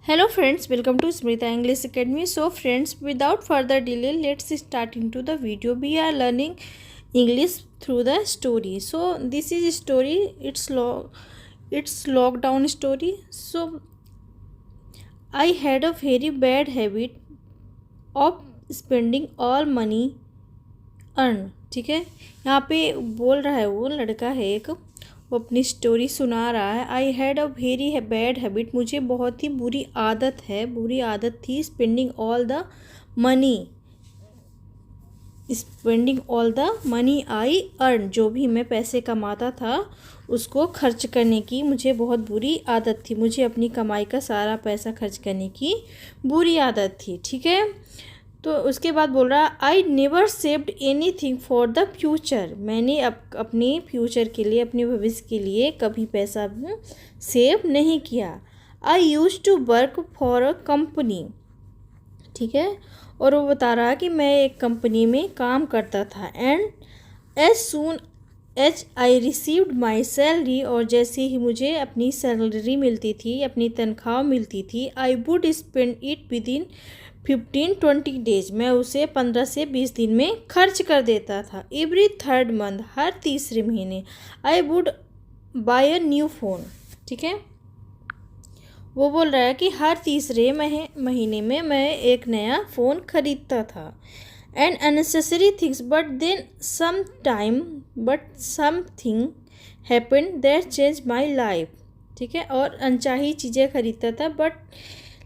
Hello friends, welcome to Smrita English Academy. So friends, without further delay, let's start into the video. We are learning English through the story. So this is a story. It's lockdown story. So I had a very bad habit of spending all money earned. ठीक है, यहाँ पे बोल रहा है, वो लड़का है एक, वो अपनी स्टोरी सुना रहा है. आई had a very bad habit, मुझे बहुत ही बुरी आदत थी. Spending all the money I earn, जो भी मैं पैसे कमाता था उसको खर्च करने की मुझे बहुत बुरी आदत थी. मुझे अपनी कमाई का सारा पैसा खर्च करने की बुरी आदत थी. ठीक है, तो उसके बाद बोल रहा है I never saved any thing for the future. मैंने अपने फ्यूचर के लिए, अपने भविष्य के लिए कभी पैसा सेव नहीं किया. I use to work for a company. ठीक है, और वो बता रहा है कि मैं एक कंपनी में काम करता था. And as soon as I received my salary, और जैसे ही मुझे अपनी सैलरी मिलती थी, अपनी तनख्वाह मिलती थी, I would spend it with in 15-20 days. मैं उसे 15 से 20 दिन में खर्च कर देता था. एवरी थर्ड मंथ, हर तीसरे महीने, I would buy a new phone. ठीक है, वो बोल रहा है कि हर तीसरे महीने में मैं एक नया फ़ोन खरीदता था. And unnecessary things but something happened that change my life. ठीक है, और अनचाही चीज़ें खरीदता था,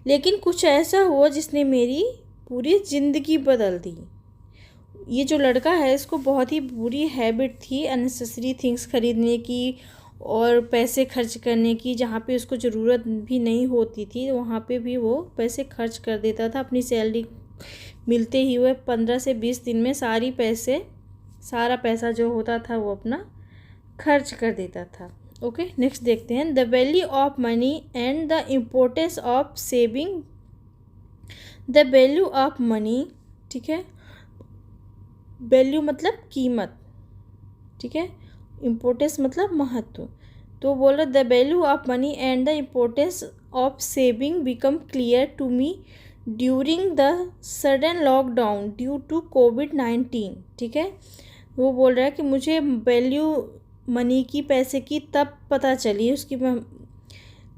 लेकिन कुछ ऐसा हुआ जिसने मेरी पूरी ज़िंदगी बदल दी. ये जो लड़का है, इसको बहुत ही बुरी हैबिट थी अननेसेसरी थिंग्स खरीदने की और पैसे खर्च करने की. जहाँ पे उसको ज़रूरत भी नहीं होती थी वहाँ पे भी वो पैसे खर्च कर देता था. अपनी सैलरी मिलते ही हुए 15 से 20 दिन में सारा पैसा जो होता था वो अपना खर्च कर देता था. ओके, नेक्स्ट देखते हैं. The value of money and the importance of saving. The value of money, ठीक है, वैल्यू मतलब कीमत, ठीक है, इम्पोर्टेंस मतलब महत्व. तो बोल रहा the value of money and the importance of saving become clear to me during the sudden lockdown due to कोविड-19. ठीक है, वो बोल रहा है कि मुझे वैल्यू मनी की, पैसे की तब पता चली, उसकी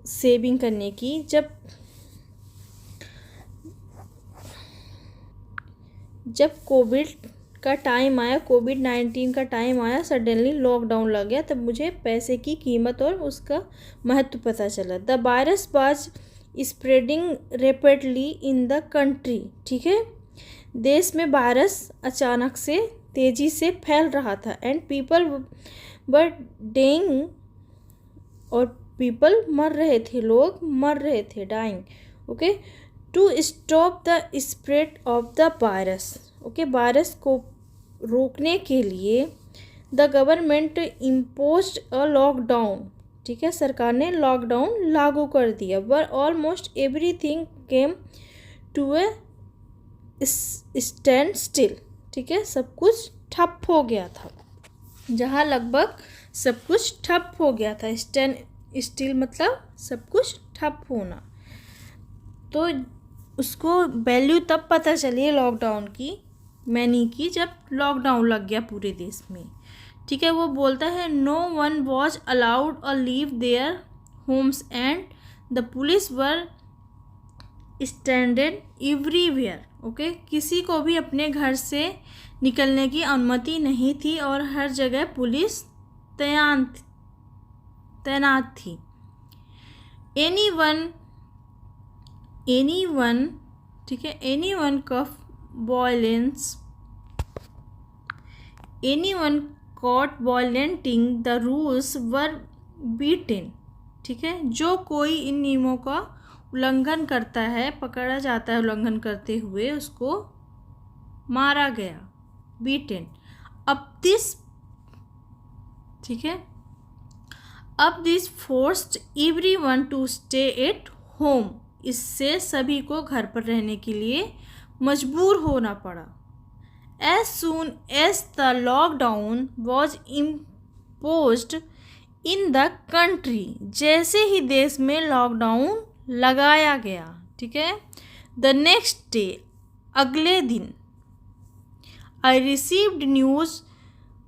सेविंग करने की, जब कोविड-19 का टाइम आया, सडनली लॉकडाउन लग गया, तब मुझे पैसे की कीमत और उसका महत्व पता चला. The virus was spreading rapidly in the country. ठीक है, देश में वायरस अचानक से तेज़ी से फैल रहा था. एंड पीपल वर डेइंग, और पीपल मर रहे थे, लोग मर रहे थे, dying. Okay, to stop the spread of the virus. Okay, virus को रोकने के लिए the government imposed a lockdown. ठीक है, सरकार ने लॉकडाउन लागू कर दिया. Were almost everything came to a standstill. ठीक है, सब कुछ ठप हो गया था. जहाँ लगभग सब कुछ ठप हो गया था. स्टैंड स्टिल मतलब सब कुछ ठप होना. तो उसको वैल्यू तब पता चली लॉकडाउन की, मनी की, जब लॉकडाउन लग गया पूरे देश में. ठीक है, वो बोलता है no one was allowed a leave their homes and the police were standed everywhere. Okay, किसी को भी अपने घर से निकलने की अनुमति नहीं थी और हर जगह पुलिस तैनात थी. एनीवन, ठीक है, anyone caught violating the rules were beaten. ठीक है, जो कोई इन नियमों का उल्लंघन करता है, पकड़ा जाता है उल्लंघन करते हुए, उसको मारा गया, बीटन. अब this forced everyone to stay at home. इससे सभी को घर पर रहने के लिए मजबूर होना पड़ा. As soon as the lockdown was imposed in the country. जैसे ही देश में लॉकडाउन लगाया गया। ठीक है। द नेक्स्ट डे, अगले दिन, I received news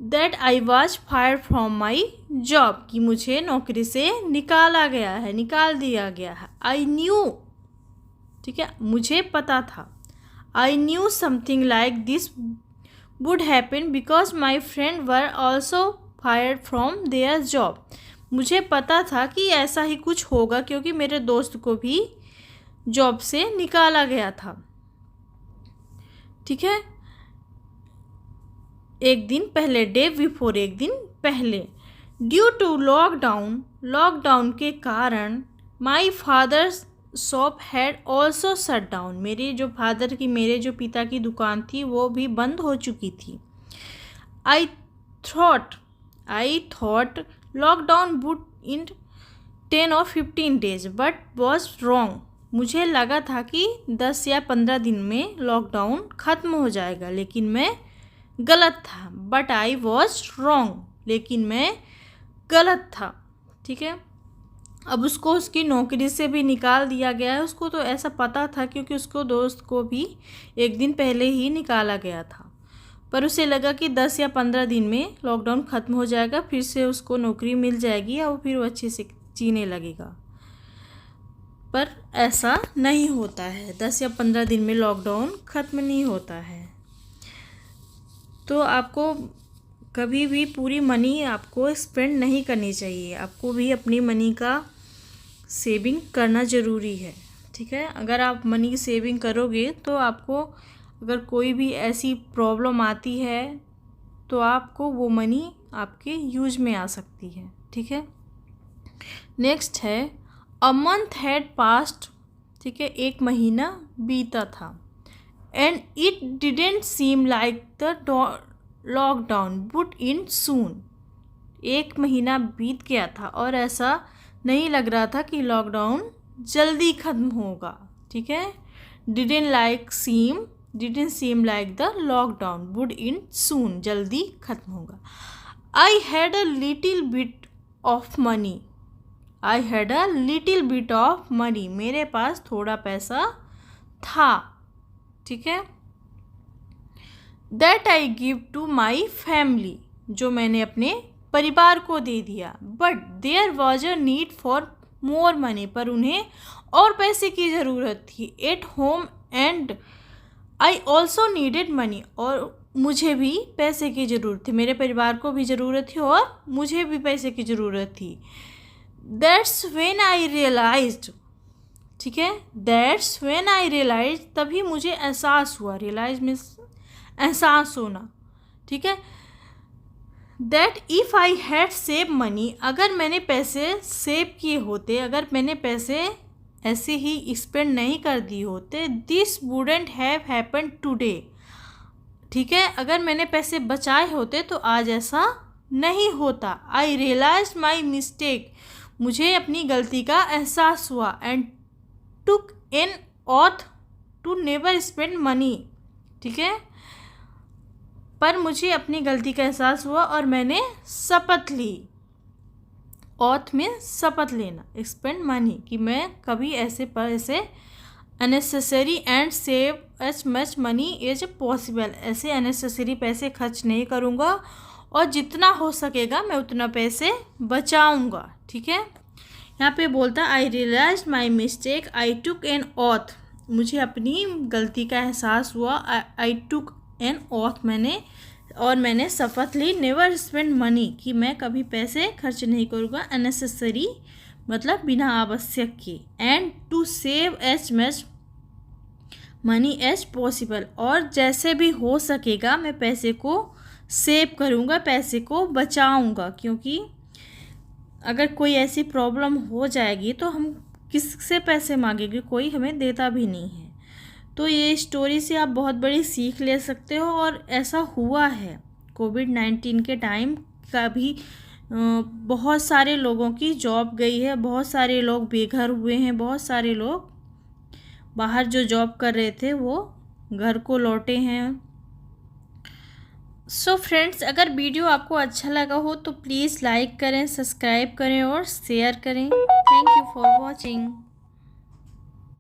that I was fired from my job, कि मुझे नौकरी से निकाल दिया गया है। आई न्यू, ठीक है, मुझे पता था। I knew something like this would happen because my friend were also fired from their job. मुझे पता था कि ऐसा ही कुछ होगा क्योंकि मेरे दोस्त को भी जॉब से निकाला गया था। ठीक है। एक दिन पहले, डे बिफोर, एक दिन पहले, ड्यू टू लॉकडाउन के कारण my father's shop had also shut down, मेरे जो पिता की दुकान थी वो भी बंद हो चुकी थी। I thought lockdown would in 10 or 15 days but was wrong, मुझे लगा था कि 10 या 15 दिन में लॉकडाउन ख़त्म हो जाएगा, लेकिन मैं गलत था। बट आई वॉज रॉन्ग, लेकिन मैं गलत था। ठीक है। अब उसको उसकी नौकरी से भी निकाल दिया गया है। उसको तो ऐसा पता था क्योंकि उसको दोस्त को भी एक दिन पहले ही निकाला गया था, पर उसे लगा कि 10 या 15 दिन में लॉकडाउन ख़त्म हो जाएगा, फिर से उसको नौकरी मिल जाएगी और फिर वो अच्छे से जीने लगेगा। पर ऐसा नहीं होता है, 10 या 15 दिन में लॉकडाउन ख़त्म नहीं होता है। तो आपको कभी भी पूरी मनी आपको स्पेंड नहीं करनी चाहिए, आपको भी अपनी मनी का सेविंग करना ज़रूरी है। ठीक है। अगर आप मनी की सेविंग करोगे तो आपको अगर कोई भी ऐसी प्रॉब्लम आती है तो आपको वो मनी आपके यूज में आ सकती है। ठीक है। नेक्स्ट है, अ मंथ हैड पास्ट, ठीक है, एक महीना बीता था। And it didn't seem like the lockdown would end soon, एक महीना बीत गया था और ऐसा नहीं लग रहा था कि लॉकडाउन जल्दी ख़त्म होगा। ठीक है। Didn't seem like the lockdown would end soon, जल्दी ख़त्म होगा। I had a little bit of money, मेरे पास थोड़ा पैसा था। ठीक है। That I give to my family, जो मैंने अपने परिवार को दे दिया। But there was a need for more money, पर उन्हें और पैसे की ज़रूरत थी। At home and I also needed money, और मुझे भी पैसे की ज़रूरत थी, मेरे परिवार को भी ज़रूरत थी और मुझे भी पैसे की ज़रूरत थी। दैट्स व्हेन आई रियलाइज्ड, ठीक है, दैट्स व्हेन आई रियलाइज, तभी मुझे एहसास हुआ, रियलाइज मीन्स एहसास होना। ठीक है। That if I had save money, अगर मैंने पैसे सेव किए होते, अगर मैंने पैसे ऐसे ही स्पेंड नहीं कर दिए होते, this wouldn't have happen today. ठीक है। अगर मैंने पैसे बचाए होते तो आज ऐसा नहीं होता। आई रियलाइज माई मिस्टेक, मुझे अपनी गलती का एहसास हुआ। And took an oath to never spend money, ठीक है, पर मुझे अपनी गलती का एहसास हुआ और मैंने शपथ ली, ऑथ में शपथ लेना, स्पेंड मनी, कि मैं कभी ऐसे पैसे unnecessary and save as much money as possible, ऐसे अननेसेसरी पैसे खर्च नहीं करूँगा और जितना हो सकेगा मैं उतना पैसे बचाऊँगा। ठीक है। यहाँ पे बोलता है I realise my mistake, I took an oath, मुझे अपनी गलती का एहसास हुआ। आई टुक एन ऑथ, मैंने शपथ ली, नेवर स्पेंड मनी, कि मैं कभी पैसे खर्च नहीं करूँगा अननेसेसरी, मतलब बिना आवश्यक के। And to save as much money as possible, और जैसे भी हो सकेगा मैं पैसे को सेव करूँगा, पैसे को बचाऊँगा, क्योंकि अगर कोई ऐसी प्रॉब्लम हो जाएगी तो हम किससे पैसे मांगेंगे, कोई हमें देता भी नहीं है। तो ये स्टोरी से आप बहुत बड़ी सीख ले सकते हो, और ऐसा हुआ है कोविड-19 के टाइम का भी बहुत सारे लोगों की जॉब गई है, बहुत सारे लोग बेघर हुए हैं, बहुत सारे लोग बाहर जो जॉब कर रहे थे वो घर को लौटे हैं। सो फ्रेंड्स, अगर वीडियो आपको अच्छा लगा हो तो प्लीज़ लाइक करें, सब्सक्राइब करें और शेयर करें। Thank you for watching.